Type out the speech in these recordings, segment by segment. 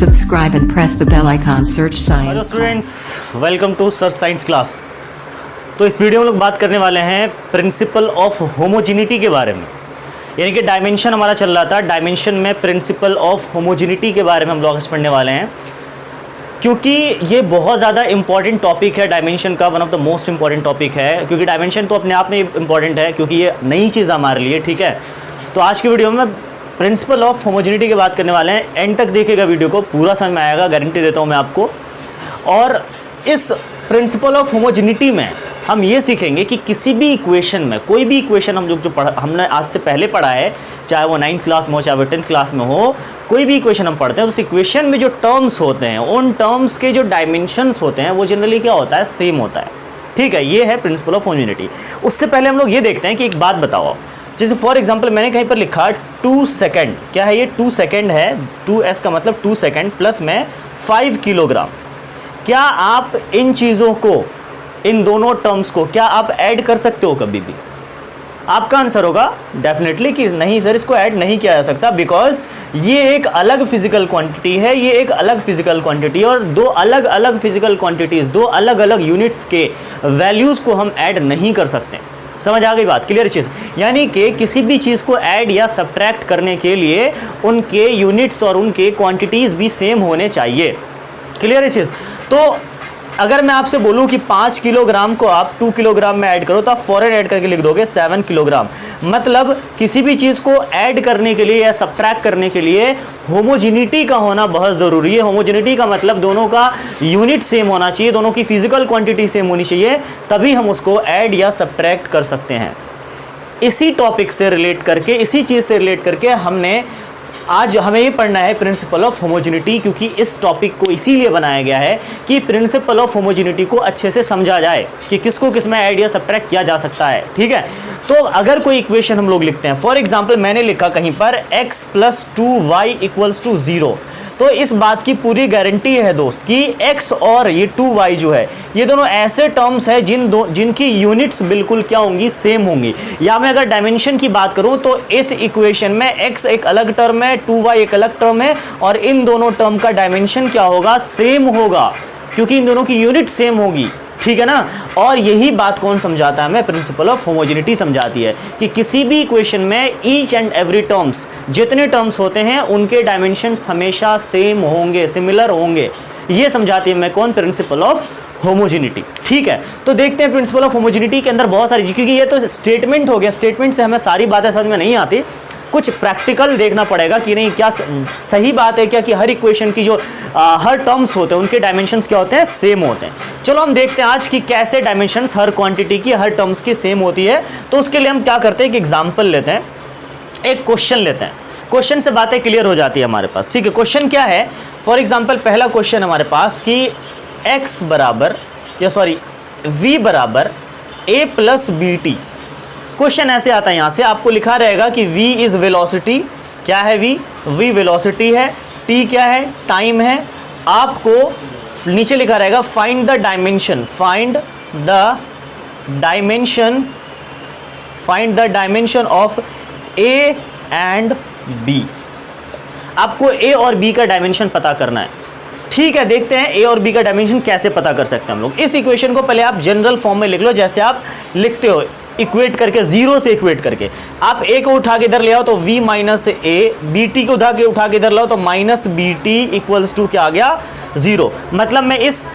Subscribe and press the bell icon. Search hello science. Students, welcome to sir science class. तो इस video में लोग बात करने वाले हैं प्रिंसिपल ऑफ होमोजेनिटी के बारे में। यानी कि डायमेंशन हमारा चल रहा था, डायमेंशन में प्रिंसिपल ऑफ होमोजेनिटी के बारे में हम लोग आज पढ़ने वाले हैं, क्योंकि ये बहुत ज़्यादा इंपॉर्टेंट टॉपिक है। डायमेंशन का one of the most important topic है, क्योंकि डायमेंशन तो अपने आप में इंपॉर्टेंट है, क्योंकि ये नई चीज़ हमारे लिए। ठीक है, तो आज की वीडियो में प्रिंसिपल ऑफ होमोजेनिटी की बात करने वाले हैं। एंड तक देखिएगा वीडियो को, पूरा समझ में आएगा, गारंटी देता हूँ मैं आपको। और इस प्रिंसिपल ऑफ होमोजेनिटी में हम ये सीखेंगे कि किसी भी इक्वेशन में, कोई भी इक्वेशन हम लोग जो हमने आज से पहले पढ़ा है, चाहे वो 9th क्लास में हो चाहे वो 10th क्लास में हो, कोई भी इक्वेशन हम पढ़ते हैं तो उस इक्वेशन में जो टर्म्स होते हैं, उन टर्म्स के जो डायमेंशंस होते हैं वो जनरली क्या होता है, सेम होता है। ठीक है, ये है प्रिंसिपल ऑफ होमोजेनिटी। उससे पहले हम लोग ये देखते हैं कि एक बात बताओ, जैसे फॉर एग्जांपल मैंने कहीं पर लिखा 2 सेकंड, क्या है ये 2 सेकंड है, 2s का मतलब 2 सेकंड प्लस में 5 किलोग्राम। क्या आप इन चीज़ों को, इन दोनों टर्म्स को क्या आप ऐड कर सकते हो कभी भी? आपका आंसर होगा डेफिनेटली कि नहीं सर, इसको ऐड नहीं किया जा सकता, बिकॉज ये एक अलग फिजिकल क्वांटिटी है, ये एक अलग फिजिकल क्वांटिटी, और दो अलग अलग फिजिकल क्वांटिटीज, दो अलग अलग यूनिट्स के वैल्यूज़ को हम ऐड नहीं कर सकते। समझ आ गई बात? क्लियर चीज़। यानी कि किसी भी चीज़ को ऐड या सब्ट्रैक्ट करने के लिए उनके यूनिट्स और उनके क्वांटिटीज़ भी सेम होने चाहिए। क्लियर चीज़। तो अगर मैं आपसे बोलूं कि 5 किलोग्राम को आप 2 किलोग्राम में ऐड करो, तो आप फौरन ऐड करके लिख दोगे 7 किलोग्राम। मतलब किसी भी चीज़ को ऐड करने के लिए या सब्ट्रैक्ट करने के लिए होमोजेनिटी का होना बहुत ज़रूरी है। होमोजेनिटी का मतलब दोनों का यूनिट सेम होना चाहिए, दोनों की फिजिकल क्वांटिटी सेम होनी चाहिए, तभी हम उसको ऐड या सब्ट्रैक्ट कर सकते हैं। इसी टॉपिक से रिलेट करके, इसी चीज़ से रिलेट करके हमने आज हमें ये पढ़ना है प्रिंसिपल ऑफ होमोजेनिटी, क्योंकि इस टॉपिक को इसीलिए बनाया गया है कि प्रिंसिपल ऑफ होमोजेनिटी को अच्छे से समझा जाए कि किसको किस में ऐड या सब्ट्रैक्ट किया जा सकता है। ठीक है, तो अगर कोई इक्वेशन हम लोग लिखते हैं, फॉर एग्जांपल मैंने लिखा कहीं पर x + 2y = 0, तो इस बात की पूरी गारंटी है दोस्त कि x और ये 2y जो है, ये दोनों ऐसे टर्म्स है जिनकी यूनिट्स बिल्कुल क्या होंगी, सेम होंगी। या मैं अगर डायमेंशन की बात करूं तो इस इक्वेशन में x एक अलग टर्म है, 2y एक अलग टर्म है, और इन दोनों टर्म का डायमेंशन क्या होगा, सेम होगा, क्योंकि इन दोनों की यूनिट सेम होगी। ठीक है ना। और यही बात कौन समझाता है हमें? प्रिंसिपल ऑफ होमोजेनिटी समझाती है कि किसी भी इक्वेशन में ईच एंड एवरी टर्म्स, जितने टर्म्स होते हैं उनके डायमेंशंस हमेशा सेम होंगे, सिमिलर होंगे। ये समझाती है मैं कौन? Principal of homogeneity. ठीक है, तो देखते हैं प्रिंसिपल ऑफ होमोजेनिटी के अंदर बहुत सारी, क्योंकि ये तो स्टेटमेंट हो गया, स्टेटमेंट से हमें सारी बातें समझ में नहीं आती, कुछ प्रैक्टिकल देखना पड़ेगा कि नहीं क्या सही बात है क्या कि हर इक्वेशन की जो हर टर्म्स होते हैं उनके डायमेंशंस क्या होते हैं, सेम होते हैं। चलो हम देखते हैं आज की कैसे डायमेंशंस हर क्वांटिटी की, हर टर्म्स की सेम होती है। तो उसके लिए हम क्या करते हैं, एक एग्जांपल लेते हैं, एक क्वेश्चन लेते हैं। क्वेश्चन से बातें क्लियर हो जाती है हमारे पास। ठीक है, क्वेश्चन क्या है? फॉर एग्जाम्पल पहला क्वेश्चन हमारे पास कि v बराबर a + bt। क्वेश्चन ऐसे आता है, यहां से आपको लिखा रहेगा कि v इज वेलोसिटी। क्या है v वेलोसिटी है, t क्या है, टाइम है। आपको नीचे लिखा रहेगा find the dimension, find the dimension of a and b। आपको a और b का डायमेंशन पता करना है। ठीक है, देखते हैं a और b का डायमेंशन कैसे पता कर सकते हैं हम लोग। इस इक्वेशन को पहले आप जनरल फॉर्म में लिख लो, जैसे आप लिखते हो इक्वेट करके, जीरो से इक्वेट करके। आप a को उठा के इधर ले आओ तो v - a, bt को उठा के इधर लाओ तो -bt = क्या आ गया, 0। मतलब मैं इस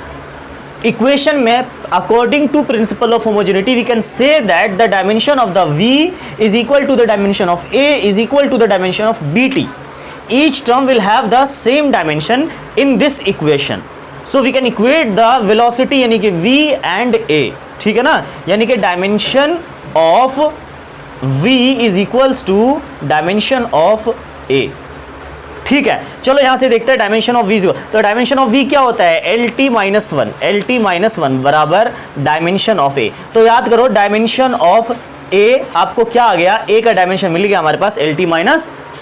इक्वेशन में according to principle of homogeneity we can say that the dimension of the v is equal to the dimension of a is equal to the dimension of bt। Each term will have the same dimension in this equation. So we can equate the velocity यानी कि v and a। ठीक है ना, यानी कि dimension of v is equals to dimension of a। ठीक है, चलो यहां से देखते हैं डायमेंशन ऑफ v। तो डायमेंशन ऑफ v क्या होता है, lt - 1 बराबर डायमेंशन ऑफ a। तो याद करो डायमेंशन ऑफ a आपको क्या आ गया, a का डायमेंशन मिल गया हमारे पास lt -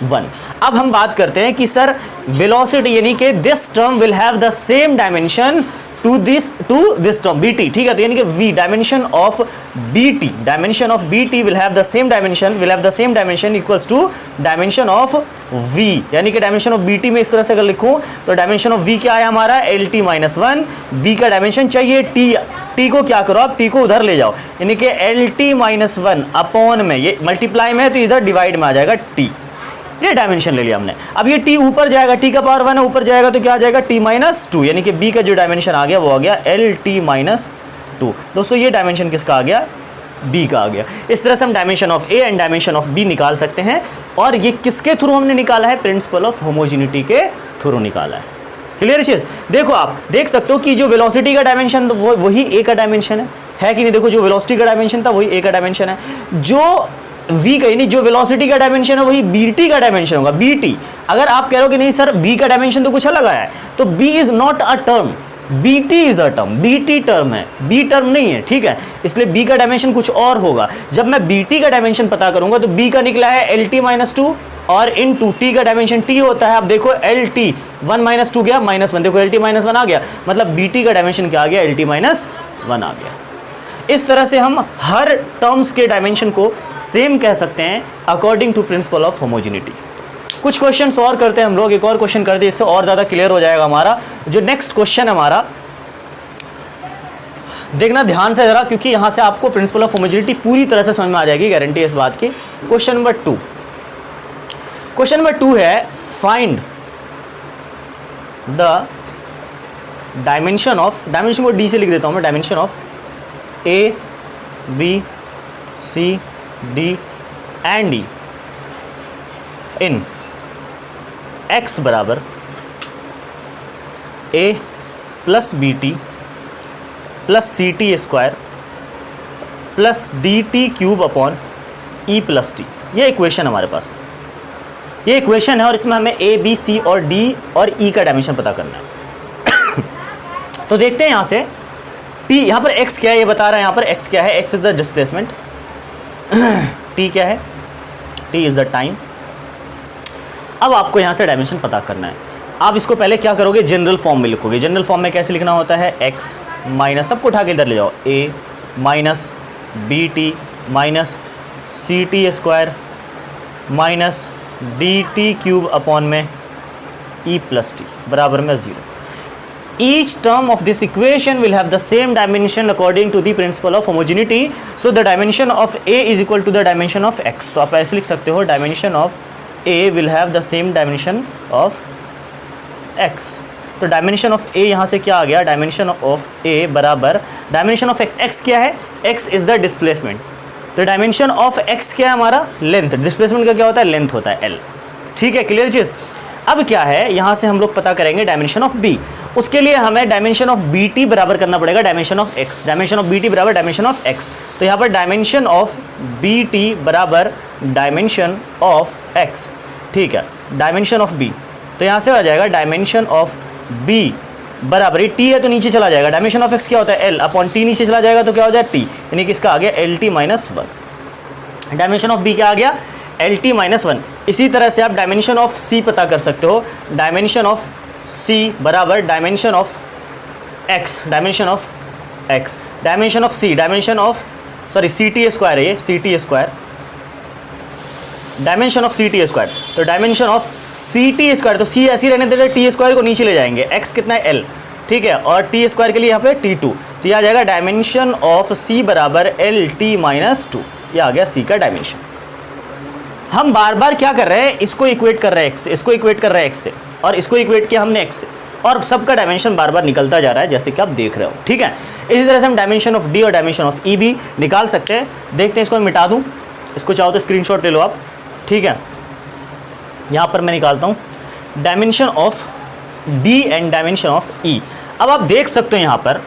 1। अब हम बात करते हैं कि सर वेलोसिटी यानी कि this term will have the same dimension to this term bt। ठीक है, तो यानी कि v dimension of BT, dimension of BT will have the same dimension equals to dimension of V, यानी कि dimension of BT में इस तरह से अगर लिखूं तो dimension of V क्या है हमारा LT minus 1, B का dimension चाहिए T को क्या करो आप, T को उधर ले जाओ, यानी कि LT minus 1 अपॉन में, ये मल्टीप्लाई में है तो इधर डिवाइड में आ जाएगा T, ये डायमेंशन ले लिया हमने। अब ये T ऊपर जाएगा, T का पावर 1 है, ऊपर जाएगा तो क्या आ जाएगा T माइनस 2, यानी कि B का जो डायमेंशन आ गया वो आ गया LT माइनस 2। दोस्तों ये डायमेंशन किसका आ गया, B का आ गया। इस तरह से हम dimension of A and dimension of B निकाल सकते हैं, और ये किसके थ्रू हमने निकाला है, प्रिंसिपल ऑफ होमोजेनिटी के थ्रू निकाला है। क्लियर चीज, देखो आप देख सकते हो कि जो वेलोसिटी का डायमेंशन वो वही A का डायमेंशन है कि नहीं, देखो जो वेलोसिटी का डायमेंशन था वही A का डायमेंशन है, जो V का नहीं, जो वेलोसिटी का डायमेंशन है वही BT का डायमेंशन होगा। BT, अगर आप कह रहे हो कि नहीं सर B का डायमेंशन तो कुछ अलग आया है, तो B is not a term, BT is a term, BT term है, B टर्म नहीं है, ठीक है, इसलिए B का डायमेंशन कुछ और होगा। जब मैं BT का डायमेंशन पता करूंगा तो B का निकला है LT माइनस 2 और इन 2T का डायमेंशन T होता है। अब देखो LT 1 माइनस 2 गया माइनस 1, देखो LT माइनस 1 आ गया, मतलब BT का डायमेंशन क्या आ गया, LT माइनस 1 आ गया। इस तरह से हम हर टर्म्स के डायमेंशन को सेम कह सकते हैं according to principle of homogeneity. कुछ क्वेश्चंस और करते हैं हम लोग, एक और क्वेश्चन करते हैं, इससे और ज़्यादा क्लियर हो जाएगा हमारा। जो नेक्स्ट क्वेश्चन है हमारा, देखना ध्यान से ज़रा, क्योंकि यहाँ से आपको प्रिंसिपल ऑफ होमोजेनिटी पूरी तरह से समझ में आ जाएगी, गारंटी है इस बात की। क्वेश्चन नंबर 2, क्वेश्चन नंबर 2 है find the dimension of, dimension को डी से लिख देता हूँ मैं, dimension of A, B, C, D and E in x बराबर A plus BT plus CT square plus DT cube upon E plus T। ये equation हमारे पास, ये इक्वेशन है, और इसमें हमें A, B, C और D और E का डायमेंशन पता करना है। तो देखते हैं यहाँ से T, यहाँ पर x क्या है ये बता रहा है, यहाँ पर x क्या है, x is the displacement, T क्या है, T इज द टाइम। अब आपको यहाँ से डायमेंशन पता करना है। आप इसको पहले क्या करोगे, जनरल फॉर्म में लिखोगे। जनरल फॉर्म में कैसे लिखना होता है, x माइनस, सबको उठा के इधर ले जाओ, A minus BT minus CT square minus DT cube upon में E प्लस T बराबर में 0। Each term of this equation will have the same dimension according to the principle of homogeneity. So the dimension of A is equal to the dimension of x. तो आप ऐसे लिख सकते हो, dimension of A will have the same dimension of x. तो dimension of A यहाँ से क्या आ गया, dimension of A बराबर dimension of x, x क्या है, x is the displacement, तो dimension of x क्या है हमारा, length, displacement का क्या होता है, length होता है L, ठीक है, क्लियर चीज़। अब क्या है, यहाँ से हम लोग पता करेंगे डायमेंशन ऑफ B, उसके लिए हमें डायमेंशन ऑफ BT बराबर करना पड़ेगा dimension of x, dimension of BT बराबर डायमेंशन ऑफ x। तो यहाँ पर डायमेंशन ऑफ BT बराबर डायमेंशन ऑफ x, ठीक है, डायमेंशन ऑफ B, तो यहाँ से आ जाएगा डायमेंशन ऑफ B बराबर, ये T है तो नीचे चला जाएगा, डायमेंशन ऑफ x क्या होता है L अपॉन T, नीचे चला जाएगा तो क्या हो जाए T, यानी कि इसका आ गया LT minus 1। Dimension of B क्या आ गया, LT माइनस 1। इसी तरह से आप डायमेंशन ऑफ C पता कर सकते हो, डायमेंशन ऑफ C बराबर dimension of X, dimension of X, dimension of C, dimension of sorry CT square है ये, CT square, dimension of CT square, तो डायमेंशन ऑफ CT स्क्वायर, तो C ऐसे ही रहने देते, T स्क्वायर को नीचे ले जाएंगे, X कितना है L, ठीक है, और T स्क्वायर के लिए यहाँ पे T2, तो ये आ जाएगा डायमेंशन ऑफ C बराबर LT माइनस 2, ये आ गया C का डायमेंशन। हम बार बार क्या कर रहे हैं, इसको इक्वेट कर रहे हैं x से, इसको इक्वेट कर रहे हैं x से, और इसको इक्वेट किया हमने x से, और सबका डायमेंशन बार बार निकलता जा रहा है जैसे कि आप देख रहे हो, ठीक है। इसी तरह से हम डायमेंशन ऑफ D और डायमेंशन ऑफ E भी निकाल सकते हैं। देखते हैं, इसको मैं मिटा दूं, इसको चाहो तो स्क्रीनशॉट ले लो आप, ठीक है। यहाँ पर मैं निकालता हूँ dimension of D and dimension of E। अब आप देख सकते हो यहाँ पर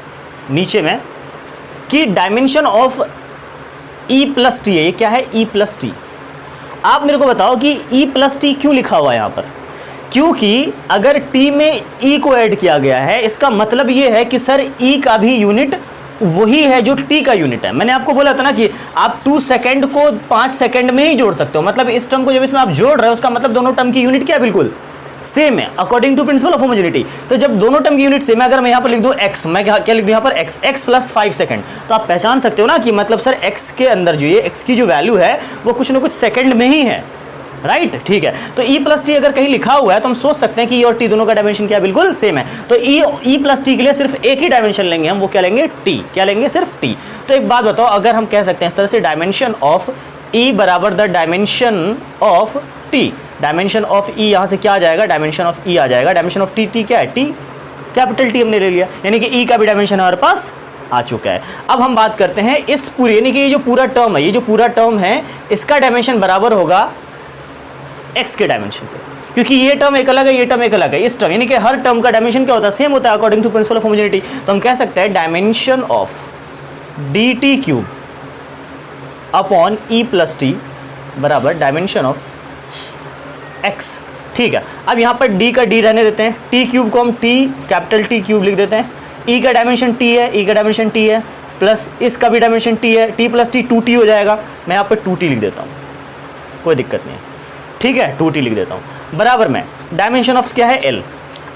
नीचे में कि dimension of E plus T है, ये क्या है, E प्लस T। आप मेरे को बताओ कि E प्लस T क्यों लिखा हुआ है यहाँ पर, क्योंकि अगर T में E को ऐड किया गया है, इसका मतलब ये है कि सर E का भी यूनिट वही है जो T का यूनिट है। मैंने आपको बोला था ना कि आप 2 सेकंड को 5 सेकंड में ही जोड़ सकते हो, मतलब इस टर्म को जब इसमें आप जोड़ रहे हो उसका मतलब दोनों टर्म की यूनिट क्या है, बिल्कुल सेम है according to principle of homogeneity. तो जब दोनों टर्म की यूनिट सेम है, अगर मैं यहाँ पर लिख दूँ x, मैं क्या लिख दूँ यहाँ पर x प्लस 5 सेकंड, तो आप पहचान सकते हो ना कि मतलब सर x के अंदर जो ये x की जो वैल्यू है वो कुछ ना कुछ सेकंड में ही है, राइट ठीक है। तो e प्लस टी अगर कहीं लिखा हुआ है तो हम सोच सकते हैं कि e और t दोनों का डायमेंशन क्या है, बिल्कुल सेम है। तो e प्लस टी के लिए सिर्फ एक ही डायमेंशन लेंगे हम, वो क्या लेंगे, t, क्या लेंगे, सिर्फ t। तो एक बात बताओ, अगर हम कह सकते हैं इस तरह से डायमेंशन ऑफ e बराबर the dimension of t, dimension of e यहां से क्या आ जाएगा, डायमेंशन ऑफ e आ जाएगा, डायमेंशन ऑफ t, t क्या है, t कैपिटल T हमने ले लिया, यानी कि e का भी डायमेंशन हमारे पास आ चुका है। अब हम बात करते हैं इस पूरी, यानी कि ये जो पूरा टर्म है, ये जो पूरा टर्म है इसका डायमेंशन बराबर होगा x के डायमेंशन पे, क्योंकि ये टर्म एक अलग है, ये टर्म एक अलग है। इस टर्म यानी कि हर टर्म का डायमेंशन क्या होता है, सेम होता है according to principle of homogeneity. तो हम कह सकते हैं dimension of dt cube upon e plus T बराबर डायमेंशन ऑफ x, ठीक है। अब यहाँ पर d का d रहने देते हैं, t क्यूब को हम t कैपिटल T क्यूब लिख देते हैं, e का डायमेंशन t है, e का डायमेंशन t है, प्लस इसका भी डायमेंशन t है, t प्लस t 2t हो जाएगा, मैं यहाँ पर 2t लिख देता हूँ, कोई दिक्कत नहीं है, ठीक है, 2t लिख देता हूँ, बराबर में डायमेंशन ऑफ क्या है l।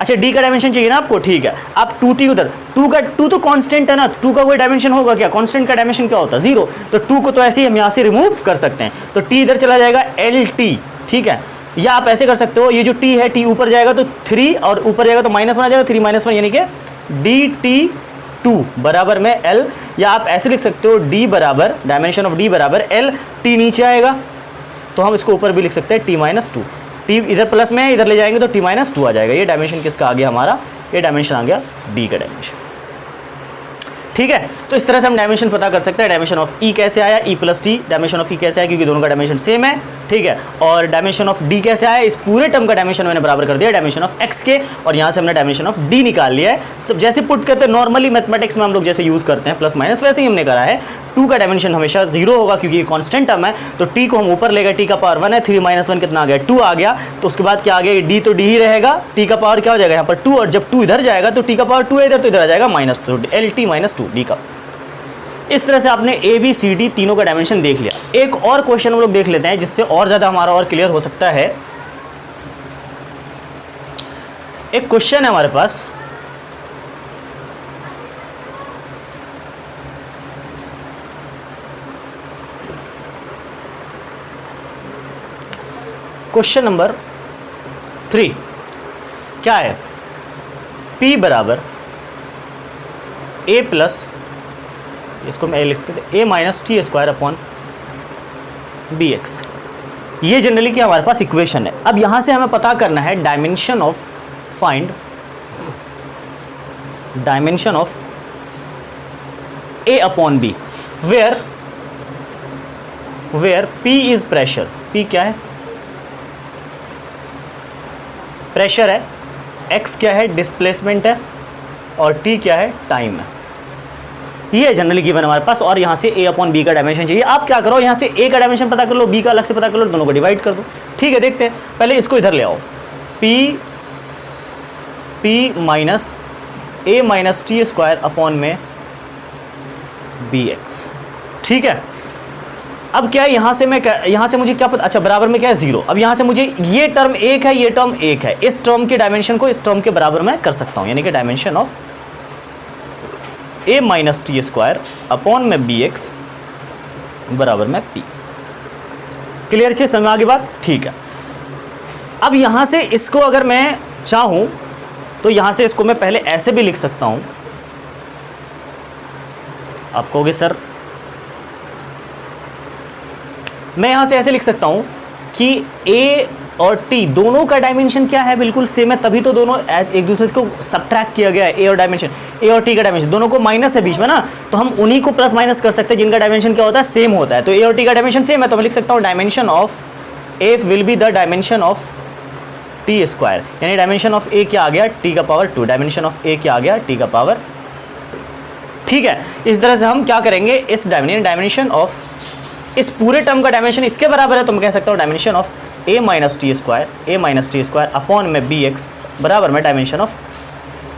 अच्छा d का डायमेंशन चाहिए ना आपको, ठीक है। अब 2t उधर, 2 तो कांस्टेंट है ना, 2 का कोई डायमेंशन होगा क्या, कांस्टेंट का डायमेंशन क्या होता है, 0, तो 2 को तो ऐसे ही हम यहाँ से रिमूव कर सकते हैं, तो t इधर चला जाएगा lt, ठीक है। या आप ऐसे कर सकते हो, ये जो t है t ऊपर जाएगा तो 3 और ऊपर जाएगा तो -1 आ जाएगा, 3 -1 यानी कि dt2 बराबर में l, या आप ऐसे लिख सकते हो d बराबर डायमेंशन ऑफ d बराबर l, t नीचे आएगा तो हम इसको ऊपर भी लिख सकते हैं t-2, t इधर प्लस में है, इधर ले जाएंगे तो t-2 आ जाएगा। ये डायमेंशन किसका आ गया हमारा, ये डायमेंशन आ गया d का डायमेंशन, ठीक है। तो इस तरह से हम डायमेंशन पता कर सकते हैं। डायमेंशन ऑफ e कैसे आया, e plus T, dimension of e कैसे आया, क्योंकि दोनों का डायमेंशन सेम है, ठीक है। और डायमेंशन ऑफ d कैसे आया, इस पूरे टर्म का डायमेंशन मैंने बराबर कर दिया डायमेंशन ऑफ x के, और यहाँ से हमने डायमेंशन ऑफ d निकाल लिया है। सब जैसे पुट करते हैं नॉर्मली मैथमेटिक्स में हम लोग जैसे यूज करते हैं प्लस माइनस, वैसे ही हमने करा है। 2 का डायमेंशन हमेशा 0 होगा क्योंकि ये कांस्टेंट टर्म है, तो t को हम ऊपर लेगा, t का पावर 1 है, 3 - 1 कितना आ गया, 2 आ गया। तो उसके बाद क्या आ गया, d तो d ही रहेगा, t का पावर क्या हो जाएगा यहाँ पर 2, और जब 2 इधर जाएगा तो t का पावर 2 है इधर, तो इधर आ जाएगा -2, lt-2 d का। इस तरह से आपने ए बी सी डी तीनों का डायमेंशन देख लिया। एक और क्वेश्चन हम लोग देख लेते हैं जिससे और ज़्यादा हमारा और क्लियर हो सकता है। एक क्वेश्चन है हमारे पास, क्वेश्चन नंबर 3 क्या है, P बराबर a प्लस, इसको मैं लिखते थे a-t² अपॉन bx, ये जनरली क्या हमारे पास इक्वेशन है। अब यहां से हमें पता करना है dimension of, find dimension of a upon b, where p is pressure, p क्या है, प्रेशर है, x क्या है, डिस्प्लेसमेंट है, और t क्या है, टाइम है। ये जनरली गिवन हमारे पास, और यहाँ से a अपॉन बी का डायमेंशन चाहिए। आप क्या करो, यहाँ से a का डायमेंशन पता कर लो, b का अलग से पता कर लो, दोनों को डिवाइड कर दो, ठीक है। देखते हैं, पहले इसको इधर ले आओ, p माइनस a-t² अपॉन में bx, ठीक है। अब क्या है, यहाँ से मुझे क्या पता, अच्छा बराबर में क्या है 0। अब यहाँ से मुझे ये टर्म 1 है, ये टर्म 1 है, इस टर्म के डायमेंशन को इस टर्म के बराबर मैं कर सकता हूँ, यानी कि डायमेंशन ऑफ a-t² अपॉन में bx बराबर में p। क्लियर है, समझ में आ गई बात, ठीक है। अब यहां से इसको अगर मैं चाहूं तो यहां से इसको मैं पहले ऐसे भी लिख सकता हूं, आप कहोगे सर मैं यहां से ऐसे लिख सकता हूं कि a और t दोनों का डायमेंशन क्या है, बिल्कुल सेम है, तभी तो दोनों एक दूसरे को सब्ट्रैक्ट किया गया है। a और डायमेंशन, a और t का डायमेंशन दोनों को माइनस है बीच में ना, तो हम उन्हीं को प्लस माइनस कर सकते हैं जिनका डायमेंशन क्या होता है, सेम होता है। तो a और t का डायमेंशन सेम है, तो मैं लिख सकता हूँ dimension of a will be the dimension of t², यानी डायमेंशन ऑफ a क्या आ गया, t का पावर 2, डायमेंशन ऑफ a क्या आ गया, t का पावर, ठीक है। इस तरह से हम क्या करेंगे, इस डायमेंशन ऑफ इस पूरे टर्म का डायमेंशन इसके बराबर है, तो मैं कह सकता हूँ डायमेंशन ऑफ a-t² अपॉन में bx बराबर में डायमेंशन ऑफ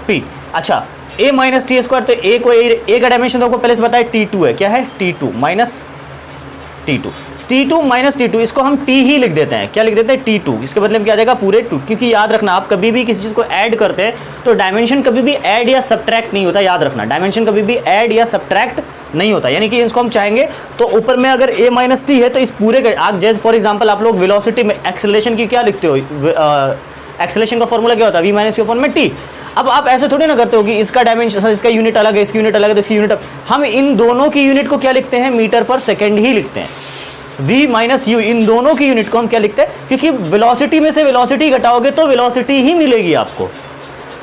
p। अच्छा a-t² तो a का डायमेंशन तो आपको पहले से बताया t2 है, क्या है t2 minus t2, T2 minus T2 इसको हम T ही लिख देते हैं। क्या लिख देते हैं? T2। इसके बदले में क्या आ जाएगा? पूरे 2। क्योंकि याद रखना, आप कभी भी किसी चीज़ को ऐड करते हैं तो डायमेंशन कभी भी ऐड या सब्ट्रैक्ट नहीं होता। याद रखना, डायमेंशन कभी भी ऐड या सब्ट्रैक्ट नहीं होता। यानी कि इसको हम चाहेंगे तो ऊपर में अगर a माइनस टी है तो इस पूरे का आप जैसे फॉर एग्जाम्पल आप लोग वेलोसिटी में एक्सेलरेशन की क्या लिखते हो? एक्सेलरेशन का फॉर्मूला क्या होता है? v माइनस टी अपॉन में टी। अब आप ऐसे थोड़ी ना करते हो कि इसका डायमेंशन, इसका यूनिट अलग है, इसकी यूनिट अलग है, तो इसकी यूनिट, हम इन दोनों की यूनिट को क्या लिखते हैं? मीटर पर सेकेंड ही लिखते हैं। v माइनस यू, इन दोनों की यूनिट को हम क्या लिखते हैं? क्योंकि वेलोसिटी में से वेलोसिटी घटाओगे तो वेलोसिटी ही मिलेगी आपको।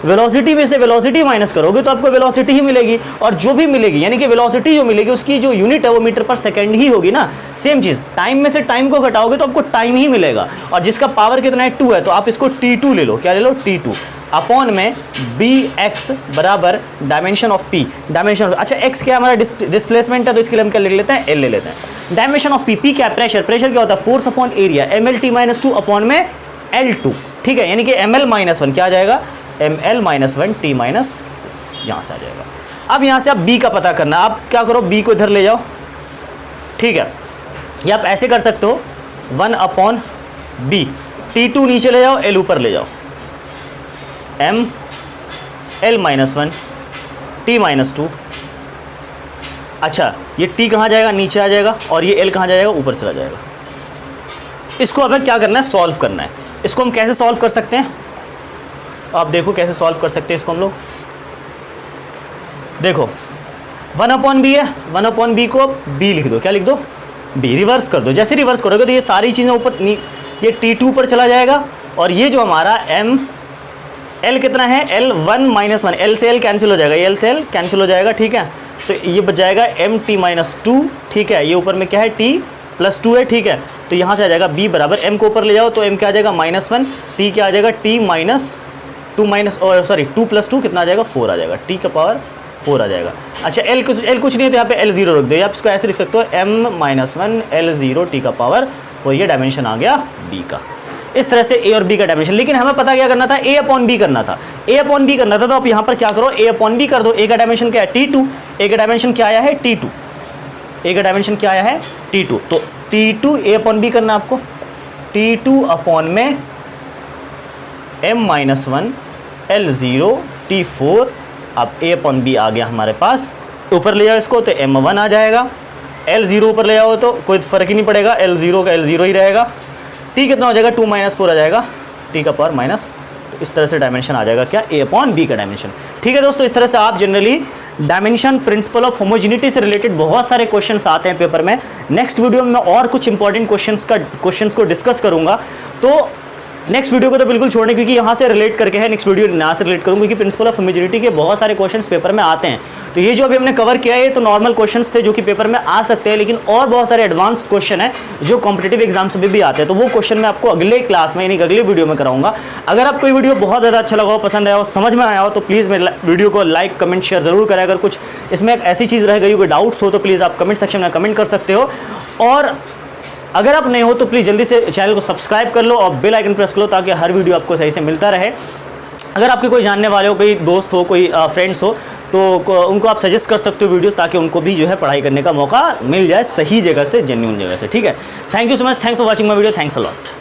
वेलोसिटी में से वेलोसिटी माइनस करोगे तो आपको वेलोसिटी ही मिलेगी, और जो भी मिलेगी यानी कि वेलोसिटी जो मिलेगी उसकी जो यूनिट है वो मीटर पर सेकंड ही होगी ना। सेम चीज, टाइम में से टाइम को घटाओगे तो आपको टाइम ही मिलेगा, और जिसका पावर कितना है? 2 है, तो आप इसको T2 ले लो। क्या ले लो? T2 अपॉन में bx बराबर डायमेंशन ऑफ p। डायमेंशन, अच्छा x क्या हमारा डिस्प्लेसमेंट है, तो इसके लिए हम क्या लिख लेते हैं? L ले लेते हैं। डायमेंशन ऑफ p क्या? प्रेशर। प्रेशर क्या होता है? Force upon area, mlt minus 2 upon में L2। ठीक है, यानी कि ml माइनस 1 क्या आ जाएगा? ml माइनस 1 t माइनस, यहाँ से आ जाएगा। अब यहाँ से आप b का पता करना, आप क्या करो? b को इधर ले जाओ। ठीक है, ये आप ऐसे कर सकते हो 1 अपॉन b, T2 नीचे ले जाओ, L ऊपर ले जाओ, m L minus 1 t minus 2। अच्छा, ये t कहाँ जाएगा? नीचे आ जाएगा, और ये L कहाँ जाएगा? ऊपर चला जाएगा। इसको अब क्या करना है? सॉल्व करना है। इसको हम कैसे सॉल्व कर सकते हैं? आप देखो कैसे सॉल्व कर सकते हैं इसको हम लोग। देखो 1 अपॉन बी है, 1 अपॉन बी को b लिख दो। क्या लिख दो? b। रिवर्स कर दो। जैसे रिवर्स करोगे तो ये सारी चीज़ें ऊपर, ये T2 पर चला जाएगा, और ये जो हमारा m L कितना है? L1 माइनस 1, L से L कैंसिल हो जाएगा, L से L कैंसिल हो जाएगा। ठीक है, तो ये बच जाएगा mt माइनस 2। ठीक है, ये ऊपर में क्या है? t प्लस 2 है। ठीक है, तो यहाँ से आ जाएगा b बराबर, m को ऊपर ले जाओ तो m क्या आ जाएगा? माइनस 1, t क्या आ जाएगा? t माइनस 2 माइनस, और सॉरी 2 प्लस 2 कितना आ जाएगा? 4 आ जाएगा, t का पावर 4 आ जाएगा। अच्छा, L कुछ नहीं है तो यहाँ पे L0 रख दो। आप इसको ऐसे लिख सकते हो m माइनस 1 L0 t का पावर, तो ये डायमेंशन आ गया b का। इस तरह से a और b का डायमेंशन। लेकिन हमें पता क्या करना था? a अपॉन b करना था। a अपॉन b करना था, तो आप यहाँ पर क्या करो? a अपॉन b कर दो। a का डायमेंशन क्या है? T2। a का डायमेंशन क्या आया है? T2। a का डायमेंशन क्या आया है? T2। तो T2 a अपॉन b करना आपको, T2 अपॉन में m माइनस 1 L0 T4। अब a अपॉन b आ गया हमारे पास। ऊपर ले जाओ इसको तो m1 आ जाएगा, L0 ऊपर ले जाओ तो कोई फर्क ही नहीं पड़ेगा, L0 का L0 ही रहेगा। t कितना हो जाएगा? 2 माइनस 4 आ जाएगा, t का पावर माइनस। तो इस तरह से डायमेंशन आ जाएगा क्या? a अपॉन b का डायमेंशन। ठीक है दोस्तों, इस तरह से आप generally dimension, principal of homogeneity से रिलेटेड बहुत सारे क्वेश्चंस आते हैं पेपर में। नेक्स्ट वीडियो में मैं और कुछ इंपॉर्टेंट क्वेश्चंस को डिस्कस करूंगा, तो नेक्स्ट वीडियो को तो बिल्कुल छोड़ने, क्योंकि यहाँ से रिलेट करके है। नेक्स्ट वीडियो यहाँ से रिलेट करूँगा, क्योंकि प्रिंसिपल ऑफ होमोजेनिटी के बहुत सारे क्वेश्चंस पेपर में आते हैं। तो ये जो अभी हमने कवर किया है ये तो नॉर्मल क्वेश्चंस थे जो कि पेपर में आ सकते हैं, लेकिन और बहुत सारे एडवांस क्वेश्चन है जो कॉम्पिटेटिव एग्जाम्स में भी आते हैं। तो वो क्वेश्चन मैं आपको अगले क्लास में, यानी कि अगले वीडियो में कराऊंगा। अगर आपको ये वीडियो बहुत ज़्यादा अच्छा लगा हो, पसंद आया हो, समझ में आया हो, तो प्लीज़ मेरे वीडियो को लाइक, कमेंट, शेयर जरूर करें। अगर कुछ इसमें ऐसी चीज़ रह गई, कोई डाउट्स हो तो प्लीज़ आप कमेंट सेक्शन में कमेंट कर सकते हो। और अगर आप नए हो तो प्लीज़ जल्दी से चैनल को सब्सक्राइब कर लो और बेल आइकन प्रेस कर लो, ताकि हर वीडियो आपको सही से मिलता रहे। अगर आपके कोई जानने वाले हो, कोई दोस्त हो, कोई फ्रेंड्स हो, तो उनको आप सजेस्ट कर सकते हो वीडियोस, ताकि उनको भी जो है पढ़ाई करने का मौका मिल जाए सही जगह से, जेन्युइन जगह से। ठीक है, thank you so much, thanks for watching my video, thanks a lot.